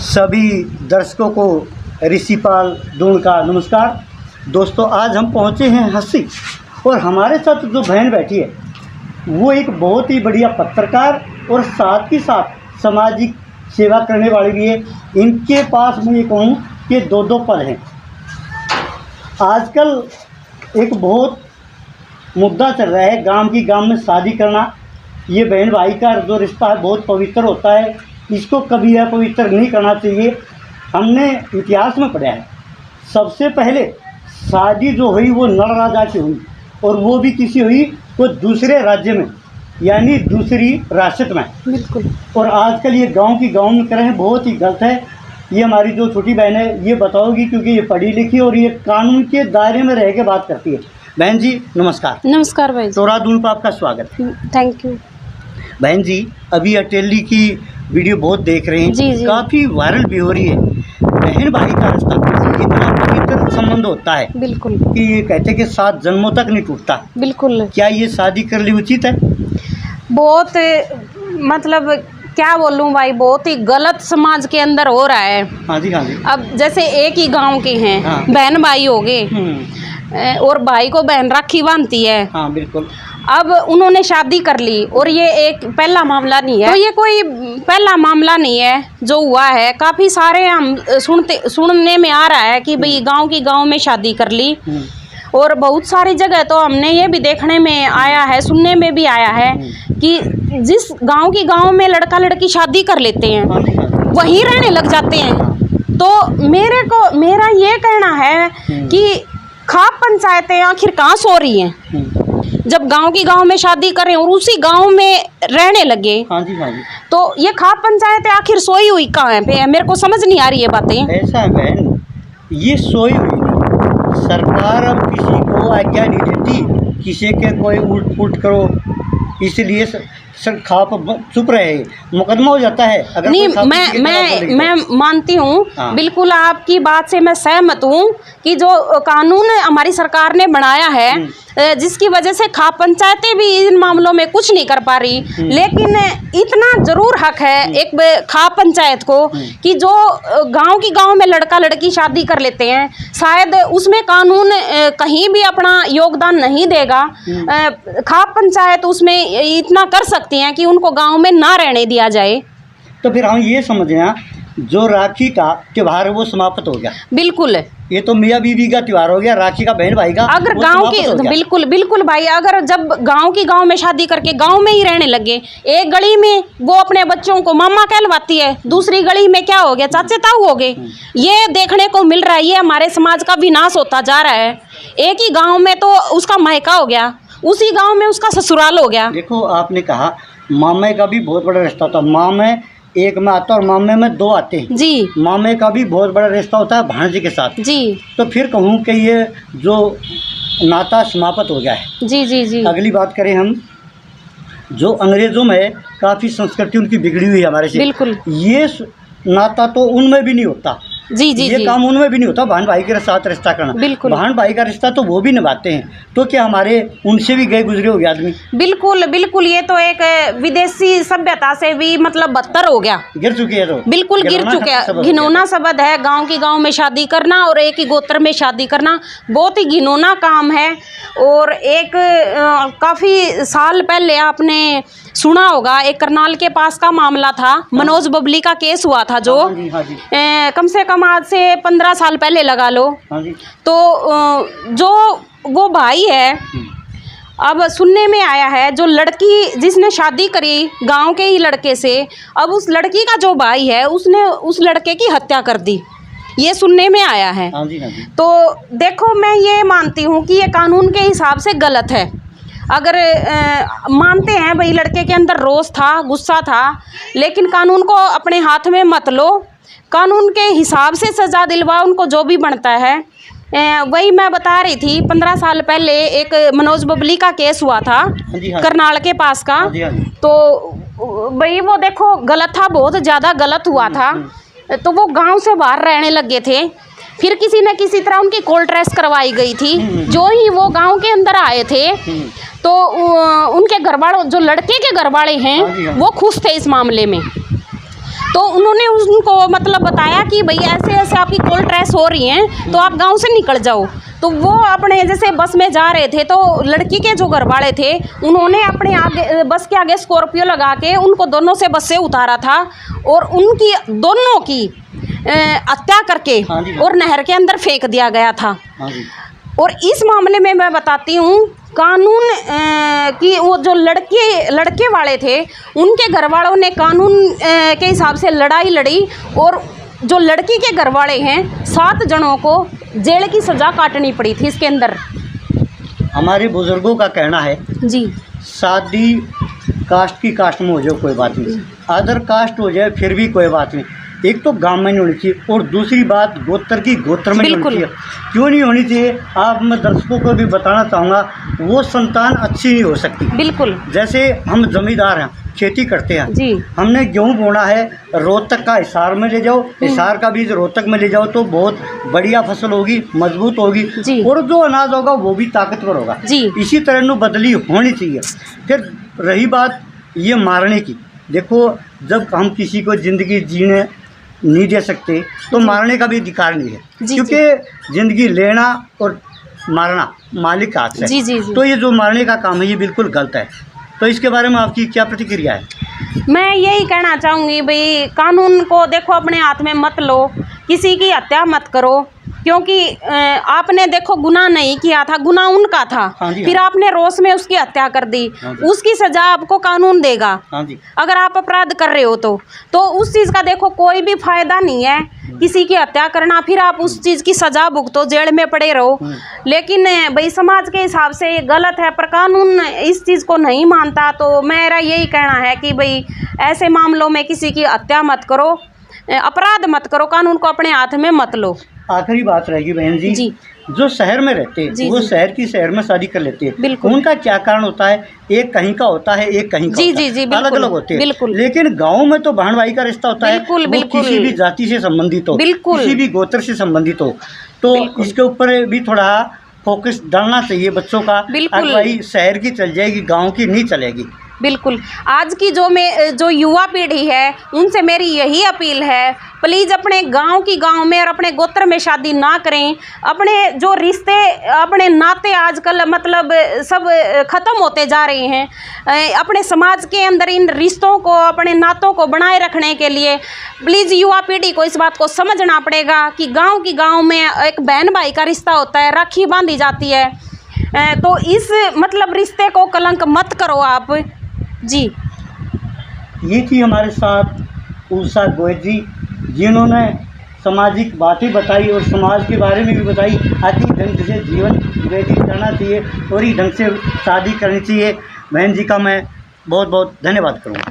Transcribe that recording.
सभी दर्शकों को ऋषिपाल दून का नमस्कार। दोस्तों, आज हम पहुंचे हैं हस्सी और हमारे साथ जो बहन बैठी है वो एक बहुत ही बढ़िया पत्रकार और साथ ही साथ सामाजिक सेवा करने वाली भी है। इनके पास मैं ये कहूँ कि दो पद हैं। आजकल एक बहुत मुद्दा चल रहा है, गांव में शादी करना। ये बहन भाई का जो रिश्ता है बहुत पवित्र होता है, इसको कभी अपवित्र नहीं करना चाहिए। हमने इतिहास में पढ़ा है, सबसे पहले शादी जो हुई वो नल राजा की हुई और वो भी किसी हुई तो दूसरे राज्य में, यानी दूसरी राष्ट्र में। बिल्कुल। और आजकल ये गांव में कर रहे हैं, बहुत ही गलत है। ये हमारी जो छोटी बहन है ये बताओगी, क्योंकि ये पढ़ी लिखी और ये कानून के दायरे में रह के बात करती है। बहन जी नमस्कार। नमस्कार भाई। तोरादून पर आपका स्वागत है। Thank you. बहन जी, अभी अटेली की वीडियो बहुत देख रहे हैं, जी। काफ़ी वायरल भी हो रही है। बहन भाई का रिश्ता इतना पवित्र संबंध होता है बिल्कुल कि ये कहते हैं कि 7 जन्मों तक नहीं टूटता। बिल्कुल। क्या ये शादी कर ली उचित है? बहुत मतलब क्या बोलूं भाई, बहुत ही गलत समाज के अंदर हो रहा है। हाँ जी हाँ जी। अब जैसे एक ही गांव के हैं, हाँ। बहन भाई हो गए और भाई को बहन राखी बांधती है। हाँ बिल्कुल। अब उन्होंने शादी कर ली और ये एक पहला मामला नहीं है, तो ये कोई पहला मामला नहीं है जो हुआ है। काफ़ी सारे हम सुनने में आ रहा है कि भाई गांव में शादी कर ली। और बहुत सारी जगह तो हमने ये भी देखने में आया है, सुनने में भी आया है कि जिस गांव में लड़का लड़की शादी कर लेते हैं वहीं रहने लग जाते हैं। तो मेरा ये कहना है कि खाप पंचायतें आखिर कहाँ सो रही हैं? जब गांव में शादी करें और उसी गांव में रहने लगे, हाँ जी हाँ जी, तो ये खाप पंचायतें आखिर सोई हुई कहाँ पे है? मेरे को समझ नहीं आ रही है बातें। ऐसा है बहन, ये सोई हुई नहीं। सरकार अब किसी को आज्ञा नहीं देती किसी के कोई उल्ट पुल्ट करो, इसलिए खाप चुप रहे, मुकदमा हो जाता है। अगर नहीं, मैं मानती हूँ। हाँ। बिल्कुल आपकी बात से मैं सहमत हूँ कि जो कानून हमारी सरकार ने बनाया है, जिसकी वजह से खाप पंचायतें भी इन मामलों में कुछ नहीं कर पा रही, लेकिन इतना जरूर हक है एक खाप पंचायत को कि जो गांव में लड़का लड़की शादी कर लेते हैं, शायद उसमें कानून कहीं भी अपना योगदान नहीं देगा। खाप पंचायत उसमें इतना कर सकती हैं कि उनको गांव में ना रहने दिया जाए। तो फिर हम ये समझ रहे हैं जो राखी का त्योहार है वो समाप्त हो गया। बिल्कुल, ये तो मियाँ बीवी का त्योहार हो गया, राखी का बहन भाई का। अगर गांव की बिल्कुल भाई, अगर जब गांव में शादी करके गांव में ही रहने लगे, एक गली में वो अपने बच्चों को मामा कहलवाती है, दूसरी गली में क्या हो गया, चाचे ताऊ हो गए। ये देखने को मिल रहा है, ये हमारे समाज का विनाश होता जा रहा है। एक ही गाँव में तो उसका मायका हो गया, उसी गाँव में उसका ससुराल हो गया। देखो, आपने कहा मामे का भी बहुत बड़ा रिश्ता होता है। मामे एक में आता और मामे में 2 आते हैं जी। मामे का भी बहुत बड़ा रिश्ता होता है भांजे के साथ जी। तो फिर कहूँ कि ये जो नाता समाप्त हो गया है। जी जी जी। अगली बात करें हम, जो अंग्रेज़ों में काफ़ी संस्कृति उनकी बिगड़ी हुई है हमारे से। बिल्कुल। ये नाता तो उनमें भी नहीं होता। जी जी ये जी। काम उनमें भी नहीं होता, बहन भाई के साथ रिश्ता करना। बिल्कुल। बहन भाई का रिश्ता तो वो भी निभाते हैं, तो क्या हमारे उनसे भी गए गुजरे हो गए आदमी? बिल्कुल, ये तो एक विदेशी सभ्यता से भी मतलब बदतर हो गया, गिर चुके हैं। तो बिल्कुल गिर चुके हैं। घिनौना शब्द है गांव में शादी करना और एक ही गोत्र में शादी करना, बहुत ही घिनौना काम है। और एक काफ़ी साल पहले आपने सुना होगा, एक करनाल के पास का मामला था, मनोज बबली का केस हुआ था, जो कम से कम आज से 15 साल पहले लगा लो। तो जो वो भाई है, अब सुनने में आया है जो लड़की जिसने शादी करी गांव के ही लड़के से, अब उस लड़की का जो भाई है उसने उस लड़के की हत्या कर दी, ये सुनने में आया है। हाँ जी। तो देखो, मैं ये मानती हूँ कि ये कानून के हिसाब से गलत है। अगर मानते हैं भाई लड़के के अंदर रोष था, गुस्सा था, लेकिन कानून को अपने हाथ में मत लो, कानून के हिसाब से सज़ा दिलवाओ उनको, जो भी बनता है। वही मैं बता रही थी, 15 साल पहले एक मनोज बबली का केस हुआ था करनाल के पास का। तो भाई वो देखो गलत था, बहुत ज़्यादा गलत हुआ था। तो वो गांव से बाहर रहने लगे थे, फिर किसी न किसी तरह उनकी कोल्ड ट्रेस करवाई गई थी। जो ही वो गांव के अंदर आए थे तो उनके घरवालों, जो लड़के के घरवाले हैं, वो खुश थे इस मामले में। तो उन्होंने उनको मतलब बताया कि भाई ऐसे ऐसे आपकी कॉल ट्रेस हो रही हैं, तो आप गांव से निकल जाओ। तो वो अपने जैसे बस में जा रहे थे, तो लड़की के जो घर वाले थे उन्होंने अपने आगे बस के आगे स्कॉर्पियो लगा के उनको दोनों से बस से उतारा था और उनकी दोनों की हत्या करके हाँ जी। और नहर के अंदर फेंक दिया गया था। हाँ जी। और इस मामले में मैं बताती हूँ, कानून की वो जो लड़के वाले थे उनके घर वालों ने कानून के हिसाब से लड़ाई लड़ी और जो लड़की के घर वाले हैं 7 जनों को जेल की सज़ा काटनी पड़ी थी इसके अंदर। हमारे बुजुर्गों का कहना है जी, शादी कास्ट की कास्ट में हो जाए कोई बात नहीं, अदर कास्ट हो जाए फिर भी कोई बात नहीं। एक तो गांव में नहीं होनी चाहिए और दूसरी बात गोत्र की गोत्र में नहीं होनी चाहिए। क्यों नहीं होनी चाहिए, आप मैं दर्शकों को भी बताना चाहूँगा, वो संतान अच्छी नहीं हो सकती। बिल्कुल। जैसे हम जमींदार हैं, खेती करते हैं जी, हमने गेहूँ बोना है, रोहतक का हिसार में ले जाओ, हिसार का बीज रोहतक में ले जाओ तो बहुत बढ़िया फसल होगी, मजबूत होगी जी। और जो अनाज होगा वो भी ताकतवर होगा। जी। इसी तरह नु बदली होनी चाहिए। फिर रही बात ये मारने की, देखो जब हम किसी को ज़िंदगी जीने नहीं दे सकते तो मारने का भी अधिकार नहीं है, जी, क्योंकि ज़िंदगी लेना और मारना मालिक का हाथ है। जी, जी, जी। तो ये जो मारने का काम है ये बिल्कुल गलत है। तो इसके बारे में आपकी क्या प्रतिक्रिया है? मैं यही कहना चाहूँगी भाई, कानून को देखो अपने हाथ में मत लो, किसी की हत्या मत करो, क्योंकि आपने देखो गुनाह नहीं किया था, गुनाह उनका था। हाँ जी, फिर हाँ। आपने रोष में उसकी हत्या कर दी, हाँ जी। उसकी सजा आपको कानून देगा। हाँ जी। अगर आप अपराध कर रहे हो तो उस चीज़ का देखो कोई भी फायदा नहीं है किसी की हत्या करना, फिर आप उस चीज़ की सजा भुगतो, जेल में पड़े रहो। लेकिन भाई समाज के हिसाब से ये गलत है, पर कानून इस चीज़ को नहीं मानता। तो मेरा यही कहना है कि भाई ऐसे मामलों में किसी की हत्या मत करो, अपराध मत करो, कानून को अपने हाथ में मत लो। आखिरी बात रहेगी बहन जी, जी। जो शहर में रहते हैं जी, वो जी। शहर में शादी कर लेते हैं, बिल्कुल। उनका क्या कारण होता है, एक कहीं का होता है एक कहीं का जी, होता जी, है, जी, बिल्कुल, अलग अलग होते हैं। बिल्कुल। लेकिन गांव में तो बहन भाई का रिश्ता होता है, बिल्कुल, वो बिल्कुल। किसी भी जाति से संबंधित हो, बिल्कुल। किसी भी गोत्र से संबंधित हो, तो बिल्कुल। इसके ऊपर भी थोड़ा फोकस डालना चाहिए बच्चों का। बिल्कुल। भाई शहर की चल जाएगी, गाँव की नहीं चलेगी। बिल्कुल। आज की जो युवा पीढ़ी है उनसे मेरी यही अपील है, प्लीज़ अपने गांव में और अपने गोत्र में शादी ना करें। अपने जो रिश्ते, अपने नाते आजकल मतलब सब ख़त्म होते जा रहे हैं। अपने समाज के अंदर इन रिश्तों को, अपने नातों को बनाए रखने के लिए प्लीज़ युवा पीढ़ी को इस बात को समझना पड़ेगा कि गांव में एक बहन भाई का रिश्ता होता है, राखी बांधी जाती है। तो इस मतलब रिश्ते को कलंक मत करो आप। जी, ये थी हमारे साथ उषा गोयल जी, जिन्होंने सामाजिक बातें बताई और समाज के बारे में भी बताई। अच्छी ढंग से जीवन व्यतीत करना चाहिए और ही ढंग से शादी करनी चाहिए। बहन जी का मैं बहुत बहुत धन्यवाद करूँगा।